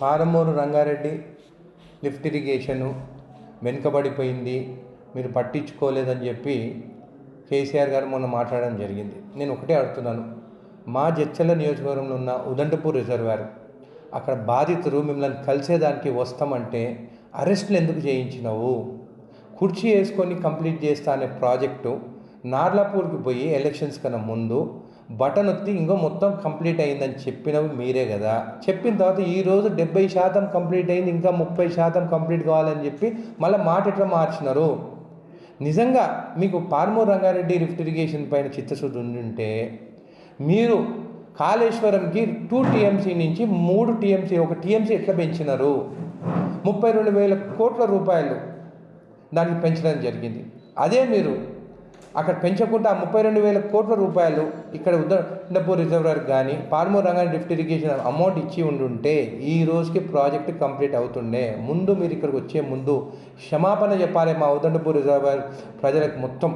Palamuru Rangareddy lift irrigation వెనుకబడిపోయింది, మీరు పట్టించుకోలేదని చెప్పి కేసీఆర్ గారు మొన్న మాట్లాడడం జరిగింది. నేను ఒకటే అడుగుతున్నాను, మా జడ్చర్ల నియోజకవర్గంలో ఉన్న ఉదండపూర్ రిజర్వాయర్ అక్కడ బాధితులు మిమ్మల్ని కలిసేదానికి వస్తామంటే అరెస్టులు ఎందుకు చేయించినావు? కుర్చీ వేసుకొని కంప్లీట్ చేస్తా అనే ప్రాజెక్టు నార్లాపూర్కి పోయి ఎలక్షన్స్ కన్నా ముందు బటన్ ఒత్తి ఇంకో మొత్తం కంప్లీట్ అయిందని చెప్పినవి మీరే కదా. చెప్పిన తర్వాత ఈరోజు 70% కంప్లీట్ అయింది, ఇంకా 30% కంప్లీట్ కావాలని చెప్పి మళ్ళీ మాట ఎట్లా మార్చినారు? నిజంగా మీకు పాలమూరు రంగారెడ్డి లిఫ్ట్ ఇరిగేషన్ పైన చిత్తశుద్ధి ఉంటే మీరు కాళేశ్వరంకి 2 TMC నుంచి 3 TMC, 1 TMC ఎట్లా పెంచినారు? 32,000 కోట్ల రూపాయలు దానికి పెంచడం జరిగింది. అదే మీరు అక్కడ పెంచకుండా 32,000 కోట్ల రూపాయలు ఇక్కడ ఉదండపూర్ రిజర్వాయర్ కానీ Palamuru Rangareddy lift irrigation amount ఇచ్చి ఉండుంటే ఈ రోజుకి ప్రాజెక్ట్ కంప్లీట్ అవుతుండే. ముందు మీరు ఇక్కడికి వచ్చే ముందు క్షమాపణ చెప్పాలి మా ఉదండపూర్ రిజర్వాయర్ ప్రజలకు, మొత్తం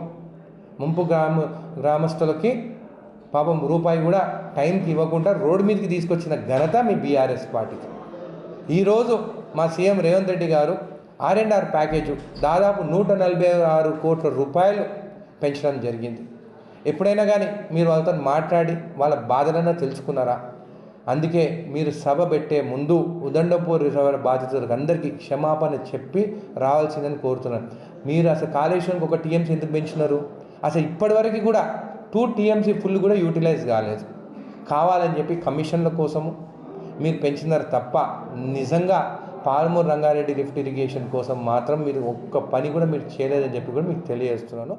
ముంపు గ్రామస్తులకి పాపం రూపాయి కూడా టైంకి ఇవ్వకుండా రోడ్డు మీదకి తీసుకొచ్చిన ఘనత మీ బీఆర్ఎస్ పార్టీకి. ఈరోజు మా సీఎం రేవంత్ రెడ్డి గారు R&R ప్యాకేజు దాదాపు 146 కోట్ల రూపాయలు పెంచడం జరిగింది. ఎప్పుడైనా కానీ మీరు వాళ్ళతో మాట్లాడి వాళ్ళ బాధలన్నా తెలుసుకున్నారా? అందుకే మీరు సభ పెట్టే ముందు ఉదండపూర్ రిజర్వాయర్ బాధితులకు అందరికీ క్షమాపణ చెప్పి రావాల్సిందని కోరుతున్నాను. మీరు అసలు కాళేశ్వరంకి 1 TMC ఎందుకు పెంచినారు? అసలు ఇప్పటివరకు కూడా 2 TMC ఫుల్ కూడా యూటిలైజ్ కాలేదు. కావాలని చెప్పి కమిషన్ల కోసము మీరు పెంచినారు తప్ప నిజంగా పాలమూరు రంగారెడ్డి లిఫ్ట్ ఇరిగేషన్ కోసం మాత్రం మీరు ఒక్క పని కూడా మీరు చేయలేదని చెప్పి కూడా మీకు తెలియజేస్తున్నాను.